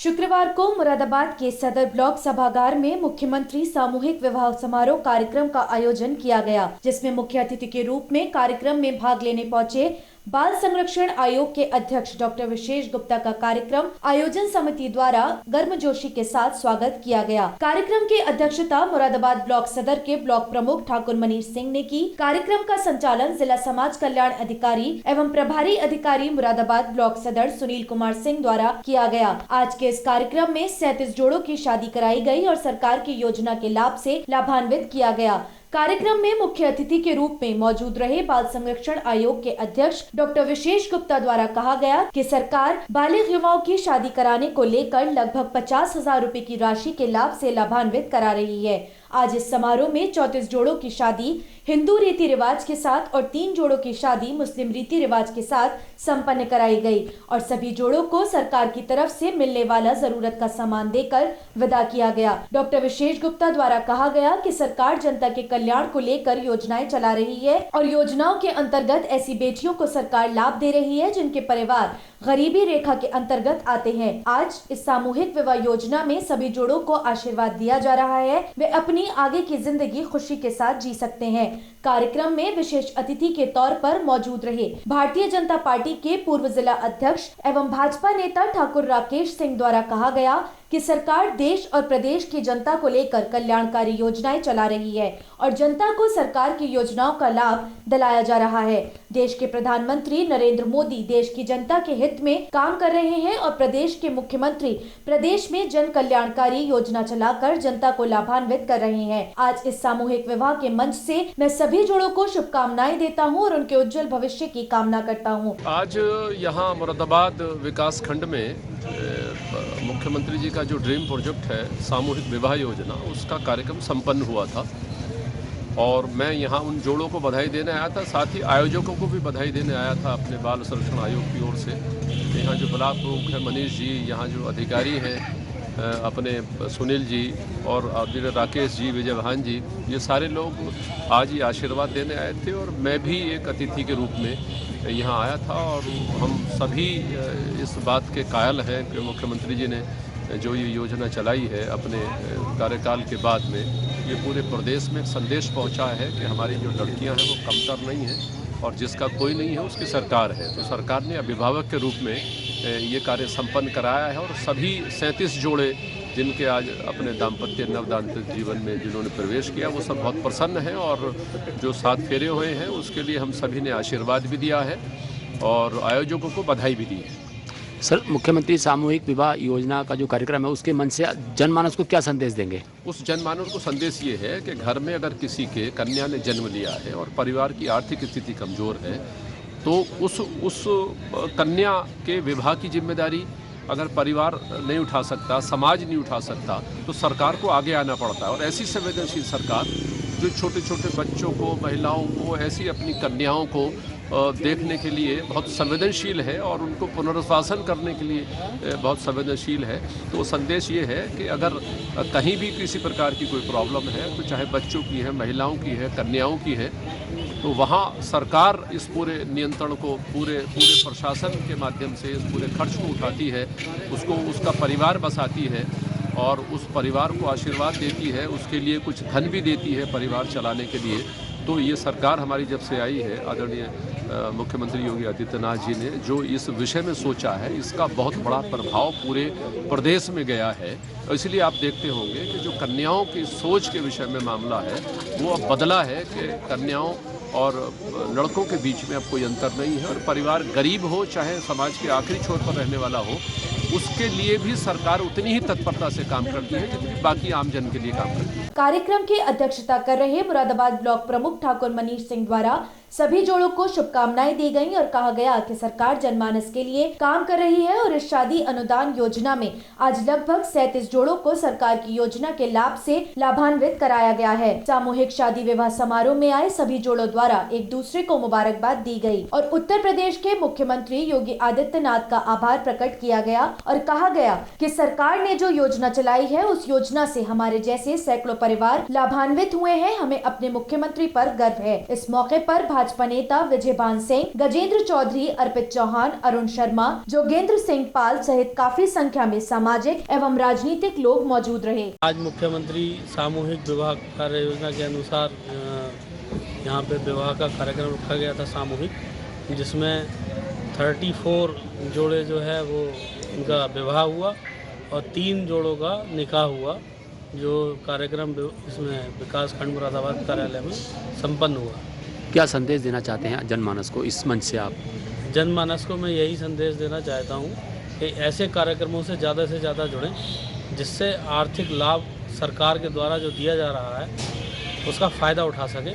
शुक्रवार को मुरादाबाद के सदर ब्लॉक सभागार में मुख्यमंत्री सामूहिक विवाह समारोह कार्यक्रम का आयोजन किया गया, जिसमें मुख्य अतिथि के रूप में कार्यक्रम में भाग लेने पहुंचे बाल संरक्षण आयोग के अध्यक्ष डॉक्टर विशेष गुप्ता का कार्यक्रम आयोजन समिति द्वारा गर्मजोशी के साथ स्वागत किया गया। कार्यक्रम की अध्यक्षता मुरादाबाद ब्लॉक सदर के ब्लॉक प्रमुख ठाकुर मनीष सिंह ने की। कार्यक्रम का संचालन जिला समाज कल्याण अधिकारी एवं प्रभारी अधिकारी मुरादाबाद ब्लॉक सदर सुनील कुमार सिंह द्वारा किया गया। आज के इस कार्यक्रम में 37 जोड़ों की शादी कराई गई और सरकार की योजना के लाभ से लाभान्वित किया गया। कार्यक्रम में मुख्य अतिथि के रूप में मौजूद रहे बाल संरक्षण आयोग के अध्यक्ष डॉक्टर विशेष गुप्ता द्वारा कहा गया कि सरकार बालिग युवाओं की शादी कराने को लेकर लगभग 50,000 रुपए की राशि के लाभ से लाभान्वित करा रही है। आज इस समारोह में 34 जोड़ों की शादी हिंदू रीति रिवाज के साथ और 3 जोड़ों की शादी मुस्लिम रीति रिवाज के साथ संपन्न कराई गई और सभी जोड़ों को सरकार की तरफ से मिलने वाला जरूरत का सामान देकर विदा किया गया। डॉक्टर विशेष गुप्ता द्वारा कहा गया कि सरकार जनता के कल्याण को लेकर योजनाएं चला रही है और योजनाओं के अंतर्गत ऐसी बेटियों को सरकार लाभ दे रही है जिनके परिवार गरीबी रेखा के अंतर्गत आते हैं। आज इस सामूहिक विवाह योजना में सभी जोड़ों को आशीर्वाद दिया जा रहा है, वे अपनी आगे की जिंदगी खुशी के साथ जी सकते हैं। कार्यक्रम में विशेष अतिथि के तौर पर मौजूद रहे भारतीय जनता पार्टी के पूर्व जिला अध्यक्ष एवं भाजपा नेता ठाकुर राकेश सिंह द्वारा कहा गया कि सरकार देश और प्रदेश की जनता को लेकर कल्याणकारी योजनाएं चला रही है और जनता को सरकार की योजनाओं का लाभ दिलाया जा रहा है। देश के प्रधानमंत्री नरेंद्र मोदी देश की जनता के हित में काम कर रहे हैं और प्रदेश के मुख्यमंत्री प्रदेश में जन कल्याणकारी योजना चलाकर जनता को लाभान्वित कर रहे हैं। आज इस सामूहिक विवाह के मंच से मैं सभी जोड़ों को शुभकामनाएं देता हूं और उनके उज्जवल भविष्य की कामना करता हूं। आज यहाँ मुरादाबाद विकास खंड में मुख्यमंत्री जी का जो ड्रीम प्रोजेक्ट है सामूहिक विवाह योजना, उसका कार्यक्रम संपन्न हुआ था और मैं यहाँ उन जोड़ों को बधाई देने आया था, साथ ही आयोजकों को भी बधाई देने आया था अपने बाल संरक्षण आयोग की ओर से। यहाँ जो ब्लॉक प्रमुख है मनीष जी, यहाँ जो अधिकारी हैं अपने सुनील जी और राकेश जी, विजय भान जी, ये सारे लोग आज ही आशीर्वाद देने आए थे और मैं भी एक अतिथि के रूप में यहाँ आया था और हम सभी इस बात के कायल हैं कि मुख्यमंत्री जी ने जो ये योजना चलाई है अपने कार्यकाल के बाद में, ये पूरे प्रदेश में एक संदेश पहुँचा है कि हमारी जो लड़कियाँ हैं वो कमतर नहीं हैं और जिसका कोई नहीं है उसकी सरकार है। तो सरकार ने अभिभावक के रूप में ये कार्य संपन्न कराया है और सभी 37 जोड़े जिनके आज अपने नवदाम्पत्य जीवन में जिन्होंने प्रवेश किया वो सब बहुत प्रसन्न हैं और जो 7 फेरे हुए हैं उसके लिए हम सभी ने आशीर्वाद भी दिया है और आयोजकों को बधाई भी दी है। सर, मुख्यमंत्री सामूहिक विवाह योजना का जो कार्यक्रम है उसके मन से जनमानस को क्या संदेश देंगे? उस जनमानस को संदेश ये है कि घर में अगर किसी के कन्या ने जन्म लिया है और परिवार की आर्थिक स्थिति कमज़ोर है तो उस कन्या के विवाह की जिम्मेदारी अगर परिवार नहीं उठा सकता, समाज नहीं उठा सकता, तो सरकार को आगे आना पड़ता है और ऐसी संवेदनशील सरकार जो छोटे छोटे बच्चों को, महिलाओं को, ऐसी अपनी कन्याओं को देखने के लिए बहुत संवेदनशील है और उनको पुनर्वासन करने के लिए बहुत संवेदनशील है। तो संदेश ये है कि अगर कहीं भी किसी प्रकार की कोई प्रॉब्लम है तो चाहे बच्चों की है, महिलाओं की है, कन्याओं की है, तो वहाँ सरकार इस पूरे नियंत्रण को पूरे प्रशासन के माध्यम से इस पूरे खर्च को उठाती है, उसका परिवार बसाती है और उस परिवार को आशीर्वाद देती है, उसके लिए कुछ धन भी देती है परिवार चलाने के लिए। तो ये सरकार हमारी जब से आई है, आदरणीय मुख्यमंत्री योगी आदित्यनाथ जी ने जो इस विषय में सोचा है, इसका बहुत बड़ा प्रभाव पूरे प्रदेश में गया है। इसलिए आप देखते होंगे कि जो कन्याओं की सोच के विषय में मामला है वो अब बदला है कि कन्याओं और लड़कों के बीच में अब कोई अंतर नहीं है और परिवार गरीब हो चाहे समाज के आखिरी छोर पर रहने वाला हो, उसके लिए भी सरकार उतनी ही तत्परता से काम करती है जितनी बाकी आमजन के लिए काम करती है। कार्यक्रम की अध्यक्षता कर रहे मुरादाबाद ब्लॉक प्रमुख ठाकुर मनीष सिंह द्वारा सभी जोड़ों को शुभकामनाएं दी गईं और कहा गया कि सरकार जनमानस के लिए काम कर रही है और इस शादी अनुदान योजना में आज लगभग 37 जोड़ों को सरकार की योजना के लाभ से लाभान्वित कराया गया है। सामूहिक शादी विवाह समारोह में आए सभी जोड़ों द्वारा एक दूसरे को मुबारकबाद दी गई और उत्तर प्रदेश के मुख्यमंत्री योगी आदित्यनाथ का आभार प्रकट किया गया और कहा गया कि सरकार ने जो योजना चलाई है उस योजना से हमारे जैसे सैकड़ों परिवार लाभान्वित हुए हैं। हमें अपने मुख्यमंत्री पर गर्व है। इस मौके पर भाजपा नेता विजयभान सिंह, गजेंद्र चौधरी, अर्पित चौहान, अरुण शर्मा, जोगेंद्र सिंह पाल सहित काफी संख्या में सामाजिक एवं राजनीतिक लोग मौजूद रहे। आज मुख्यमंत्री सामूहिक विवाह कार्य योजना के अनुसार यहाँ पे विवाह का कार्यक्रम रखा गया था सामूहिक, जिसमें 34 जोड़े जो है वो उनका विवाह हुआ और 3 जोड़ों का निकाह हुआ, जो कार्यक्रम इसमें विकास खंड मुरादाबाद कार्यालय में संपन्न हुआ। क्या संदेश देना चाहते हैं जनमानस को इस मंच से आप? जनमानस को मैं यही संदेश देना चाहता हूँ कि ऐसे कार्यक्रमों से ज़्यादा जुड़ें, जिससे आर्थिक लाभ सरकार के द्वारा जो दिया जा रहा है उसका फ़ायदा उठा सकें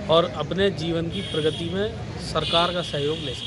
और अपने जीवन की प्रगति में सरकार का सहयोग ले सकें।